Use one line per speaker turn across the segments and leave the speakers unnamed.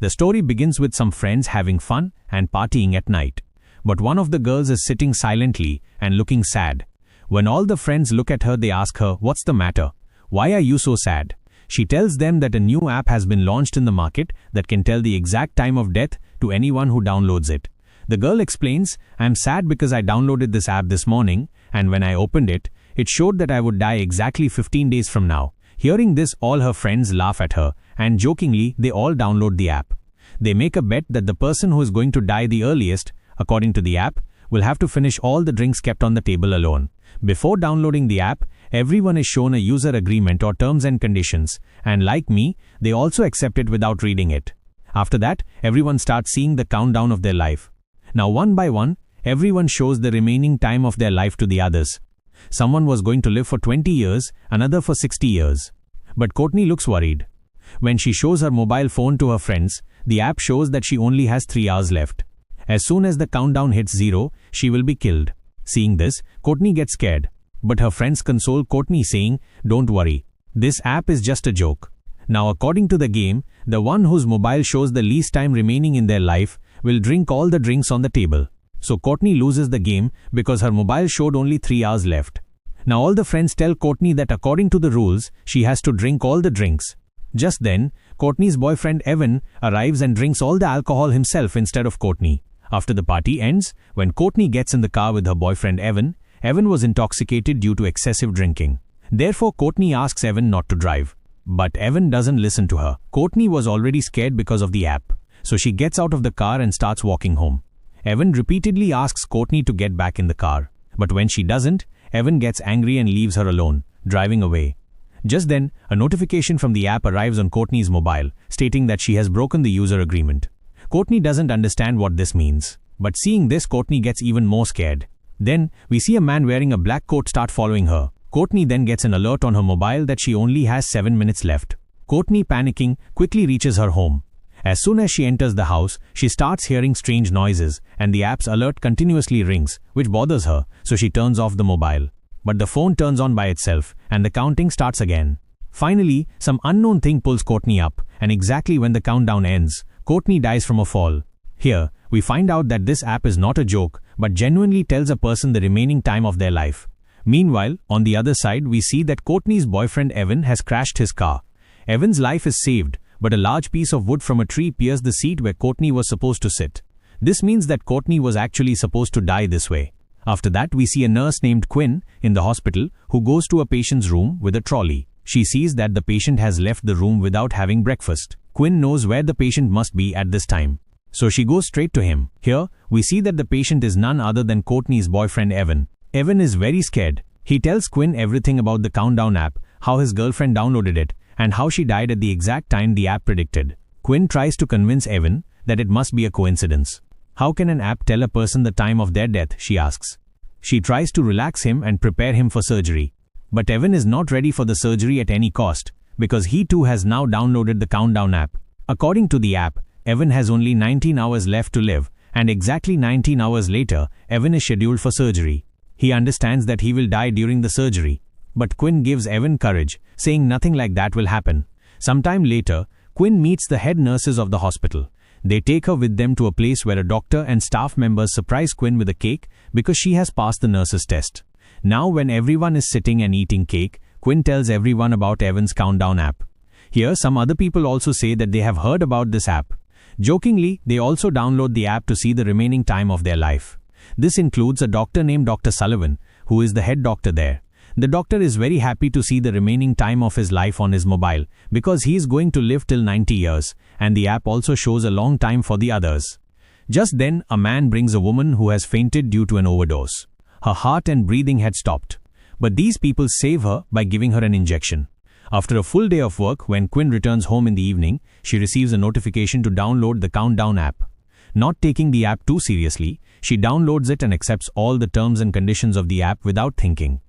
The story begins with some friends having fun and partying at night. But one of the girls is sitting silently and looking sad. When all the friends look at her, they ask her, "What's the matter? Why are you so sad?" She tells them that a new app has been launched in the market that can tell the exact time of death to anyone who downloads it. The girl explains, "I'm sad because I downloaded this app this morning, and when I opened it, it showed that I would die exactly 15 days from now." Hearing this, all her friends laugh at her, and jokingly, they all download the app. They make a bet that the person who is going to die the earliest, according to the app, will have to finish all the drinks kept on the table alone. Before downloading the app, everyone is shown a user agreement or terms and conditions, and like me, they also accept it without reading it. After that, everyone starts seeing the countdown of their life. Now one by one, everyone shows the remaining time of their life to the others. Someone was going to live for 20 years, another for 60 years. But Courtney looks worried. When she shows her mobile phone to her friends, the app shows that she only has 3 hours left. As soon as the countdown hits 0, she will be killed. Seeing this, Courtney gets scared. But her friends console Courtney saying, "Don't worry. This app is just a joke." Now according to the game, the one whose mobile shows the least time remaining in their life will drink all the drinks on the table. So Courtney loses the game because her mobile showed only 3 hours left. Now all the friends tell Courtney that according to the rules, she has to drink all the drinks. Just then, Courtney's boyfriend Evan arrives and drinks all the alcohol himself instead of Courtney. After the party ends, when Courtney gets in the car with her boyfriend Evan, Evan was intoxicated due to excessive drinking. Therefore, Courtney asks Evan not to drive. But Evan doesn't listen to her. Courtney was already scared because of the app. So she gets out of the car and starts walking home. Evan repeatedly asks Courtney to get back in the car. But when she doesn't, Evan gets angry and leaves her alone, driving away. Just then, a notification from the app arrives on Courtney's mobile, stating that she has broken the user agreement. Courtney doesn't understand what this means. But seeing this, Courtney gets even more scared. Then, we see a man wearing a black coat start following her. Courtney then gets an alert on her mobile that she only has 7 minutes left. Courtney, panicking, quickly reaches her home. As soon as she enters the house, she starts hearing strange noises, and the app's alert continuously rings, which bothers her, so she turns off the mobile. But the phone turns on by itself, and the counting starts again. Finally, some unknown thing pulls Courtney up, and exactly when the countdown ends, Courtney dies from a fall. Here, we find out that this app is not a joke, but genuinely tells a person the remaining time of their life. Meanwhile, on the other side, we see that Courtney's boyfriend Evan has crashed his car. Evan's life is saved, but a large piece of wood from a tree pierced the seat where Courtney was supposed to sit. This means that Courtney was actually supposed to die this way. After that, we see a nurse named Quinn in the hospital who goes to a patient's room with a trolley. She sees that the patient has left the room without having breakfast. Quinn knows where the patient must be at this time, so she goes straight to him. Here, we see that the patient is none other than Courtney's boyfriend Evan. Evan is very scared. He tells Quinn everything about the countdown app, how his girlfriend downloaded it, and how she died at the exact time the app predicted. Quinn tries to convince Evan that it must be a coincidence. How can an app tell a person the time of their death, she asks. She tries to relax him and prepare him for surgery. But Evan is not ready for the surgery at any cost, because he too has now downloaded the countdown app. According to the app, Evan has only 19 hours left to live, and exactly 19 hours later, Evan is scheduled for surgery. He understands that he will die during the surgery. But Quinn gives Evan courage, saying nothing like that will happen. Sometime later, Quinn meets the head nurses of the hospital. They take her with them to a place where a doctor and staff members surprise Quinn with a cake because she has passed the nurse's test. Now when everyone is sitting and eating cake, Quinn tells everyone about Evan's countdown app. Here, some other people also say that they have heard about this app. Jokingly, they also download the app to see the remaining time of their life. This includes a doctor named Dr. Sullivan, who is the head doctor there. The doctor is very happy to see the remaining time of his life on his mobile because he is going to live till 90 years, and the app also shows a long time for the others. Just then, a man brings a woman who has fainted due to an overdose. Her heart and breathing had stopped, but these people save her by giving her an injection. After a full day of work, when Quinn returns home in the evening, she receives a notification to download the countdown app. Not taking the app too seriously, she downloads it and accepts all the terms and conditions of the app without thinking.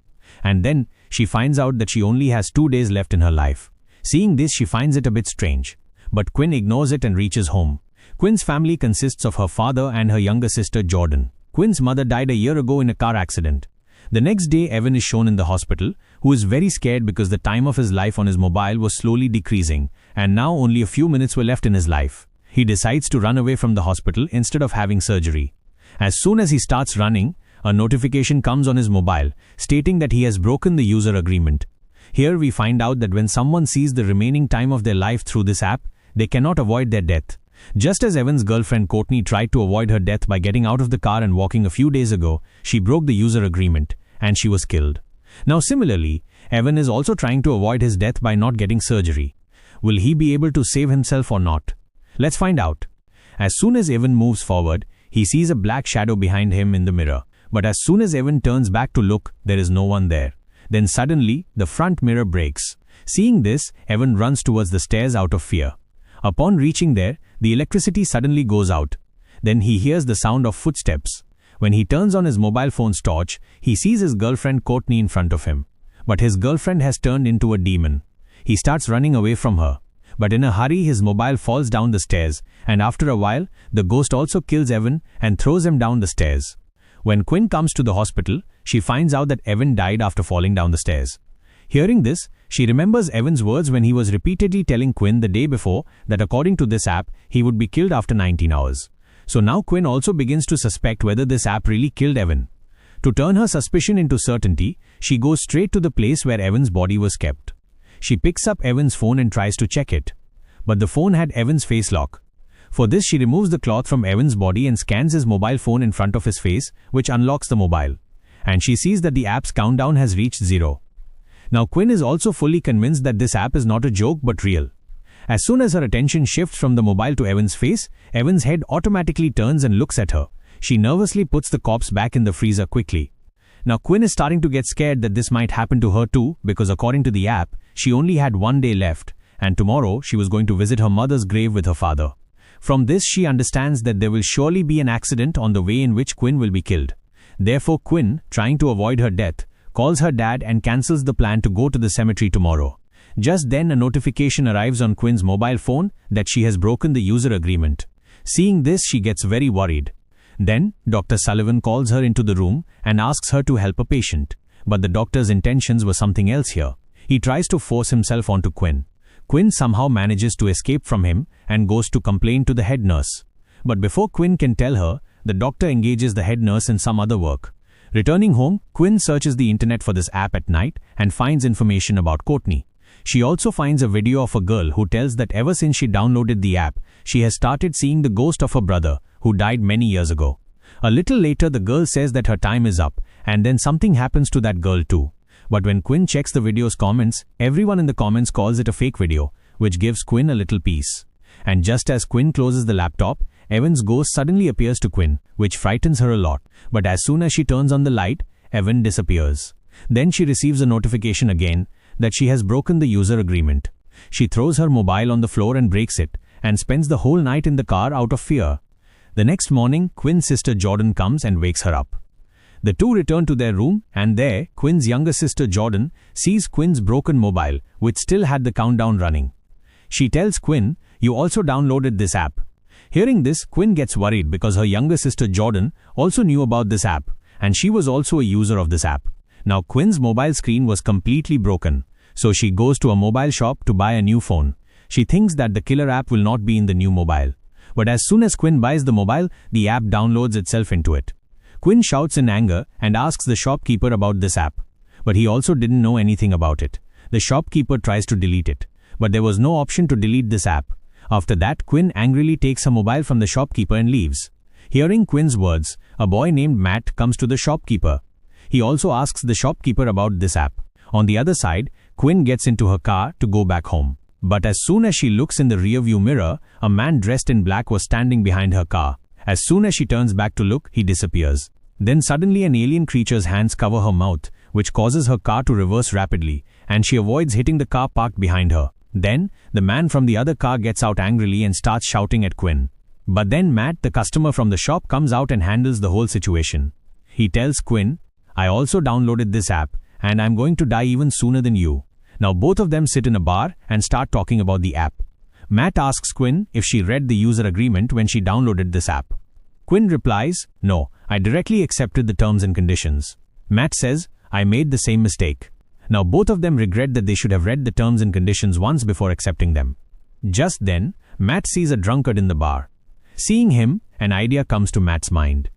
And then, she finds out that she only has 2 days left in her life. Seeing this, she finds it a bit strange. But Quinn ignores it and reaches home. Quinn's family consists of her father and her younger sister Jordan. Quinn's mother died a year ago in a car accident. The next day, Evan is shown in the hospital, who is very scared because the time of his life on his mobile was slowly decreasing, and now only a few minutes were left in his life. he decides to run away from the hospital instead of having surgery. As soon as he starts running, a notification comes on his mobile stating that he has broken the user agreement. Here we find out that when someone sees the remaining time of their life through this app, they cannot avoid their death. Just as Evan's girlfriend Courtney tried to avoid her death by getting out of the car and walking a few days ago, she broke the user agreement and she was killed. Now similarly, Evan is also trying to avoid his death by not getting surgery. Will he be able to save himself or not? Let's find out. As soon as Evan moves forward, he sees a black shadow behind him in the mirror. But as soon as Evan turns back to look, there is no one there. Then suddenly, the front mirror breaks. Seeing this, Evan runs towards the stairs out of fear. Upon reaching there, the electricity suddenly goes out. Then he hears the sound of footsteps. When he turns on his mobile phone's torch, he sees his girlfriend Courtney in front of him. But his girlfriend has turned into a demon. He starts running away from her. But in a hurry, his mobile falls down the stairs, and after a while, the ghost also kills Evan and throws him down the stairs. When Quinn comes to the hospital, she finds out that Evan died after falling down the stairs. Hearing this, she remembers Evan's words when he was repeatedly telling Quinn the day before that according to this app, he would be killed after 19 hours. So now Quinn also begins to suspect whether this app really killed Evan. To turn her suspicion into certainty, she goes straight to the place where Evan's body was kept. She picks up Evan's phone and tries to check it. But the phone had Evan's face lock. For this, she removes the cloth from Evan's body and scans his mobile phone in front of his face, which unlocks the mobile. And she sees that the app's countdown has reached 0. Now Quinn is also fully convinced that this app is not a joke but real. As soon as her attention shifts from the mobile to Evan's face, Evan's head automatically turns and looks at her. She nervously puts the corpse back in the freezer quickly. Now Quinn is starting to get scared that this might happen to her too, because according to the app, she only had one day left, and tomorrow she was going to visit her mother's grave with her father. From this, she understands that there will surely be an accident on the way in which Quinn will be killed. Therefore, Quinn, trying to avoid her death, calls her dad and cancels the plan to go to the cemetery tomorrow. Just then, a notification arrives on Quinn's mobile phone that she has broken the user agreement. Seeing this, she gets very worried. Then, Dr. Sullivan calls her into the room and asks her to help a patient. But the doctor's intentions were something else here. He tries to force himself onto Quinn. Quinn somehow manages to escape from him and goes to complain to the head nurse. But before Quinn can tell her, the doctor engages the head nurse in some other work. Returning home, Quinn searches the internet for this app at night and finds information about Courtney. She also finds a video of a girl who tells that ever since she downloaded the app, she has started seeing the ghost of her brother, who died many years ago. A little later, the girl says that her time is up, and then something happens to that girl too. But when Quinn checks the video's comments, everyone in the comments calls it a fake video, which gives Quinn a little peace. And just as Quinn closes the laptop, Evan's ghost suddenly appears to Quinn, which frightens her a lot. But as soon as she turns on the light, Evan disappears. Then she receives a notification again that she has broken the user agreement. She throws her mobile on the floor and breaks it, and spends the whole night in the car out of fear. The next morning, Quinn's sister Jordan comes and wakes her up. The two return to their room, and there, Quinn's younger sister Jordan sees Quinn's broken mobile, which still had the countdown running. She tells Quinn, "You also downloaded this app." Hearing this, Quinn gets worried because her younger sister Jordan also knew about this app, and she was also a user of this app. Now Quinn's mobile screen was completely broken, so she goes to a mobile shop to buy a new phone. She thinks that the killer app will not be in the new mobile. But as soon as Quinn buys the mobile, the app downloads itself into it. Quinn shouts in anger and asks the shopkeeper about this app. But he also didn't know anything about it. The shopkeeper tries to delete it, but there was no option to delete this app. After that, Quinn angrily takes her mobile from the shopkeeper and leaves. Hearing Quinn's words, a boy named Matt comes to the shopkeeper. He also asks the shopkeeper about this app. On the other side, Quinn gets into her car to go back home. But as soon as she looks in the rearview mirror, a man dressed in black was standing behind her car. As soon as she turns back to look, he disappears. Then suddenly an alien creature's hands cover her mouth, which causes her car to reverse rapidly, and she avoids hitting the car parked behind her. Then, the man from the other car gets out angrily and starts shouting at Quinn. But then Matt, the customer from the shop, comes out and handles the whole situation. He tells Quinn, "I also downloaded this app, and I'm going to die even sooner than you." Now both of them sit in a bar and start talking about the app. Matt asks Quinn if she read the user agreement when she downloaded this app. Quinn replies, "No, I directly accepted the terms and conditions." Matt says, "I made the same mistake." Now both of them regret that they should have read the terms and conditions once before accepting them. Just then, Matt sees a drunkard in the bar. Seeing him, an idea comes to Matt's mind.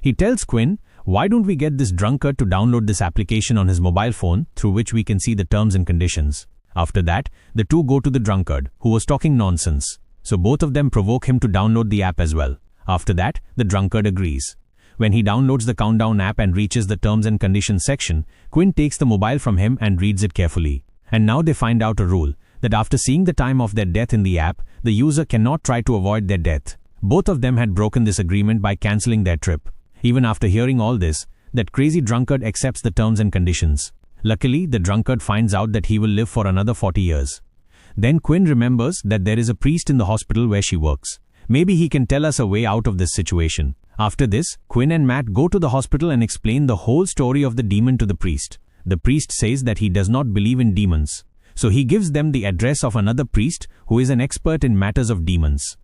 He tells Quinn, why don't we get this drunkard to download this application on his mobile phone through which we can see the terms and conditions. After that, the two go to the drunkard, who was talking nonsense. So both of them provoke him to download the app as well. After that, the drunkard agrees. When he downloads the countdown app and reaches the terms and conditions section, Quinn takes the mobile from him and reads it carefully. And now they find out a rule, that after seeing the time of their death in the app, the user cannot try to avoid their death. Both of them had broken this agreement by cancelling their trip. Even after hearing all this, that crazy drunkard accepts the terms and conditions. Luckily, the drunkard finds out that he will live for another 40 years. Then Quinn remembers that there is a priest in the hospital where she works. Maybe he can tell us a way out of this situation. After this, Quinn and Matt go to the hospital and explain the whole story of the demon to the priest. The priest says that he does not believe in demons. So he gives them the address of another priest who is an expert in matters of demons.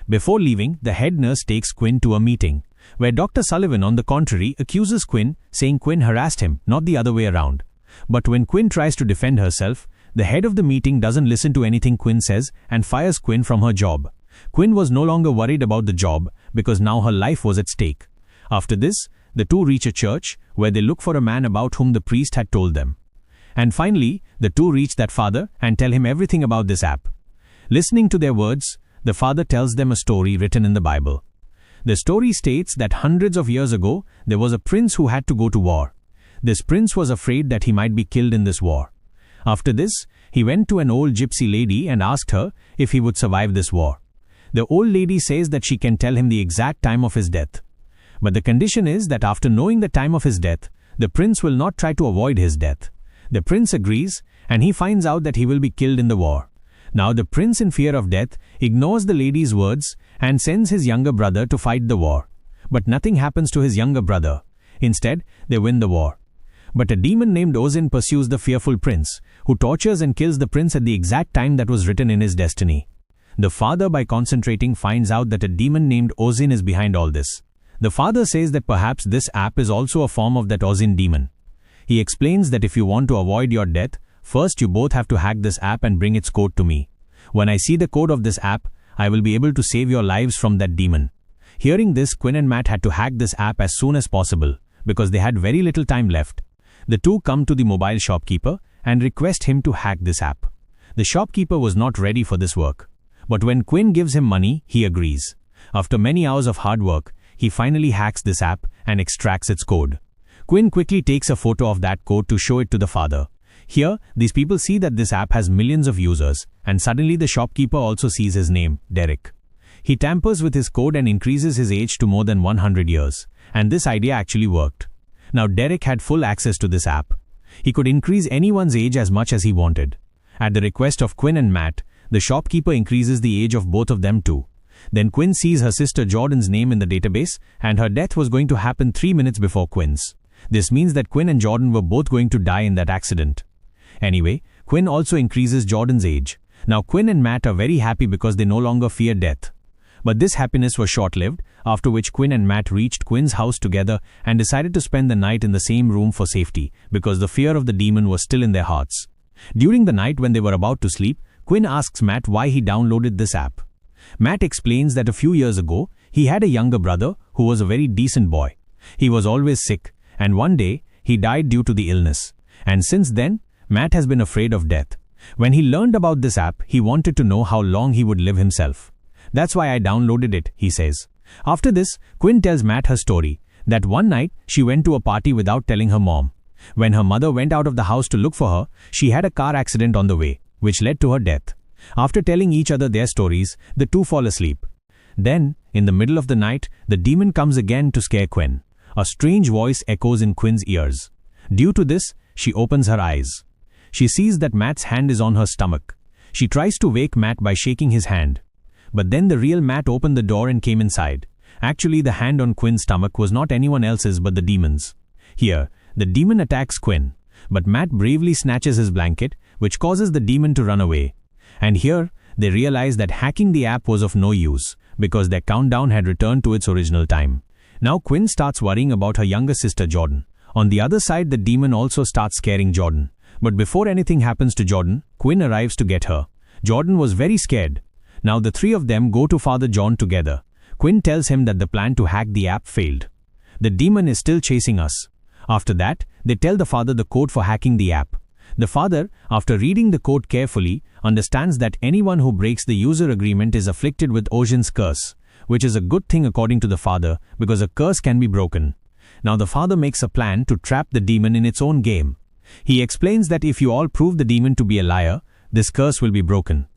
Before leaving, the head nurse takes Quinn to a meeting, where Dr. Sullivan, on the contrary, accuses Quinn, saying Quinn harassed him, not the other way around. But when Quinn tries to defend herself, the head of the meeting doesn't listen to anything Quinn says and fires Quinn from her job. Quinn was no longer worried about the job because now her life was at stake. After this, the two reach a church where they look for a man about whom the priest had told them. And finally, the two reach that father and tell him everything about this app. Listening to their words, the father tells them a story written in the Bible. The story states that hundreds of years ago, there was a prince who had to go to war. This prince was afraid that he might be killed in this war. After this, he went to an old gypsy lady and asked her if he would survive this war. The old lady says that she can tell him the exact time of his death. But the condition is that after knowing the time of his death, the prince will not try to avoid his death. The prince agrees, and he finds out that he will be killed in the war. Now the prince, in fear of death, ignores the lady's words and sends his younger brother to fight the war. But nothing happens to his younger brother. Instead, they win the war. But a demon named Ozin pursues the fearful prince, who tortures and kills the prince at the exact time that was written in his destiny. The father, by concentrating, finds out that a demon named Ozin is behind all this. The father says that perhaps this app is also a form of that Ozin demon. He explains that if you want to avoid your death, first you both have to hack this app and bring its code to me. When I see the code of this app, I will be able to save your lives from that demon. Hearing this, Quinn and Matt had to hack this app as soon as possible, because they had very little time left. The two come to the mobile shopkeeper and request him to hack this app. The shopkeeper was not ready for this work. But when Quinn gives him money, he agrees. After many hours of hard work, he finally hacks this app and extracts its code. Quinn quickly takes a photo of that code to show it to the father. Here, these people see that this app has millions of users, and suddenly the shopkeeper also sees his name, Derek. He tampers with his code and increases his age to more than 100 years, and this idea actually worked. Now Derek had full access to this app. He could increase anyone's age as much as he wanted. At the request of Quinn and Matt, the shopkeeper increases the age of both of them too. Then Quinn sees her sister Jordan's name in the database, and her death was going to happen 3 minutes before Quinn's. This means that Quinn and Jordan were both going to die in that accident. Anyway, Quinn also increases Jordan's age. Now Quinn and Matt are very happy because they no longer fear death. But this happiness was short-lived, after which Quinn and Matt reached Quinn's house together and decided to spend the night in the same room for safety, because the fear of the demon was still in their hearts. During the night when they were about to sleep, Quinn asks Matt why he downloaded this app. Matt explains that a few years ago, he had a younger brother who was a very decent boy. He was always sick, and one day, he died due to the illness. And since then, Matt has been afraid of death. When he learned about this app, he wanted to know how long he would live himself. That's why I downloaded it, he says. After this, Quinn tells Matt her story, that one night, she went to a party without telling her mom. When her mother went out of the house to look for her, she had a car accident on the way, which led to her death. After telling each other their stories, the two fall asleep. Then, in the middle of the night, the demon comes again to scare Quinn. A strange voice echoes in Quinn's ears. Due to this, she opens her eyes. She sees that Matt's hand is on her stomach. She tries to wake Matt by shaking his hand. But then the real Matt opened the door and came inside. Actually, the hand on Quinn's stomach was not anyone else's but the demon's. Here, the demon attacks Quinn, but Matt bravely snatches his blanket, which causes the demon to run away. And here, they realize that hacking the app was of no use, because their countdown had returned to its original time. Now Quinn starts worrying about her younger sister Jordan. On the other side, the demon also starts scaring Jordan. But before anything happens to Jordan, Quinn arrives to get her. Jordan was very scared. Now the three of them go to Father John together. Quinn tells him that the plan to hack the app failed. The demon is still chasing us. After that, they tell the father the code for hacking the app. The father, after reading the code carefully, understands that anyone who breaks the user agreement is afflicted with Ocean's curse, which is a good thing according to the father because a curse can be broken. Now the father makes a plan to trap the demon in its own game. He explains that if you all prove the demon to be a liar, this curse will be broken.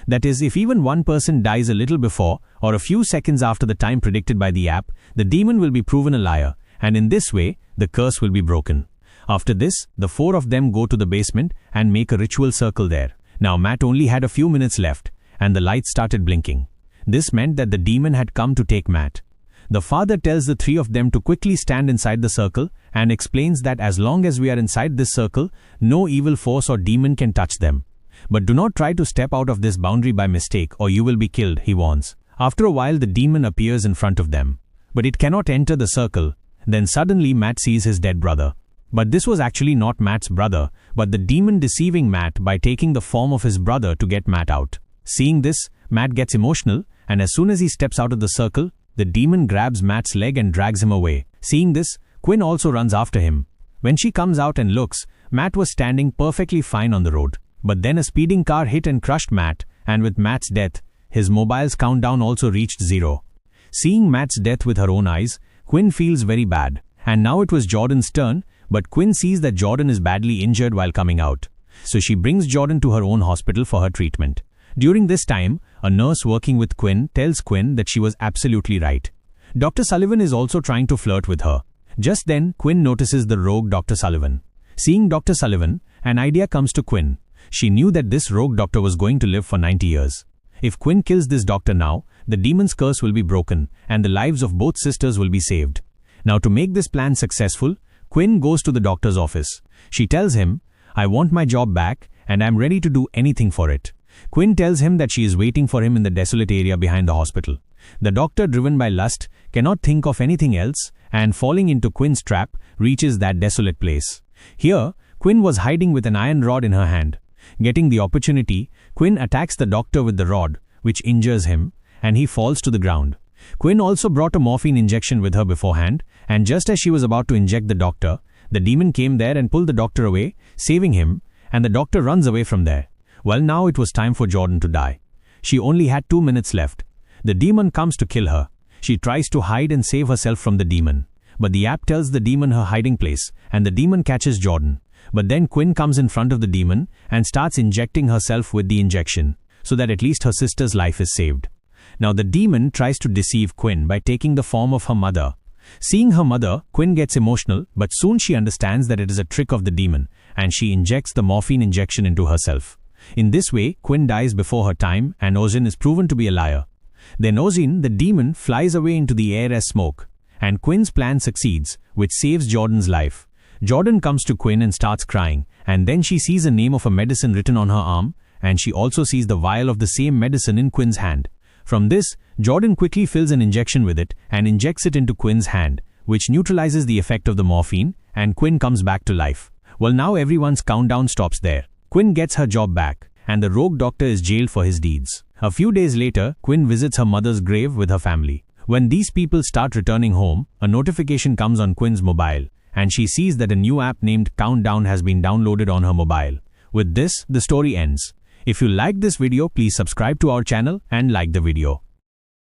That is, if even one person dies a little before or a few seconds after the time predicted by the app, the demon will be proven a liar, and in this way, the curse will be broken. After this, the four of them go to the basement and make a ritual circle there. Now Matt only had a few minutes left, and the lights started blinking. This meant that the demon had come to take Matt. The father tells the three of them to quickly stand inside the circle and explains that as long as we are inside this circle, no evil force or demon can touch them. But do not try to step out of this boundary by mistake or you will be killed, he warns. After a while, the demon appears in front of them. But it cannot enter the circle. Then suddenly Matt sees his dead brother. But this was actually not Matt's brother, but the demon deceiving Matt by taking the form of his brother to get Matt out. Seeing this, Matt gets emotional, and as soon as he steps out of the circle, the demon grabs Matt's leg and drags him away. Seeing this, Quinn also runs after him. When she comes out and looks, Matt was standing perfectly fine on the road. But then a speeding car hit and crushed Matt, and with Matt's death, his mobile's countdown also reached 0. Seeing Matt's death with her own eyes, Quinn feels very bad. And now it was Jordan's turn, but Quinn sees that Jordan is badly injured while coming out. So she brings Jordan to her own hospital for her treatment. During this time, a nurse working with Quinn tells Quinn that she was absolutely right. Dr. Sullivan is also trying to flirt with her. Just then, Quinn notices the rogue Dr. Sullivan. Seeing Dr. Sullivan, an idea comes to Quinn. She knew that this rogue doctor was going to live for 90 years. If Quinn kills this doctor now, the demon's curse will be broken and the lives of both sisters will be saved. Now to make this plan successful, Quinn goes to the doctor's office. She tells him, "I want my job back and I'm ready to do anything for it." Quinn tells him that she is waiting for him in the desolate area behind the hospital. The doctor, driven by lust, cannot think of anything else and falling into Quinn's trap, reaches that desolate place. Here, Quinn was hiding with an iron rod in her hand. Getting the opportunity, Quinn attacks the doctor with the rod, which injures him, and he falls to the ground. Quinn also brought a morphine injection with her beforehand, and just as she was about to inject the doctor, the demon came there and pulled the doctor away, saving him, and the doctor runs away from there. Well, now it was time for Jordan to die. She only had 2 minutes left. The demon comes to kill her. She tries to hide and save herself from the demon. But the app tells the demon her hiding place, and the demon catches Jordan. But then Quinn comes in front of the demon and starts injecting herself with the injection, so that at least her sister's life is saved. Now the demon tries to deceive Quinn by taking the form of her mother. Seeing her mother, Quinn gets emotional, but soon she understands that it is a trick of the demon, and she injects the morphine injection into herself. In this way, Quinn dies before her time, and Ozin is proven to be a liar. Then Ozin, the demon, flies away into the air as smoke, and Quinn's plan succeeds, which saves Jordan's life. Jordan comes to Quinn and starts crying, and then she sees the name of a medicine written on her arm, and she also sees the vial of the same medicine in Quinn's hand. From this, Jordan quickly fills an injection with it and injects it into Quinn's hand, which neutralizes the effect of the morphine, and Quinn comes back to life. Well, now everyone's countdown stops there. Quinn gets her job back, and the rogue doctor is jailed for his deeds. A few days later, Quinn visits her mother's grave with her family. When these people start returning home, a notification comes on Quinn's mobile, and she sees that a new app named Countdown has been downloaded on her mobile. With this, the story ends. If you liked this video, please subscribe to our channel and like the video.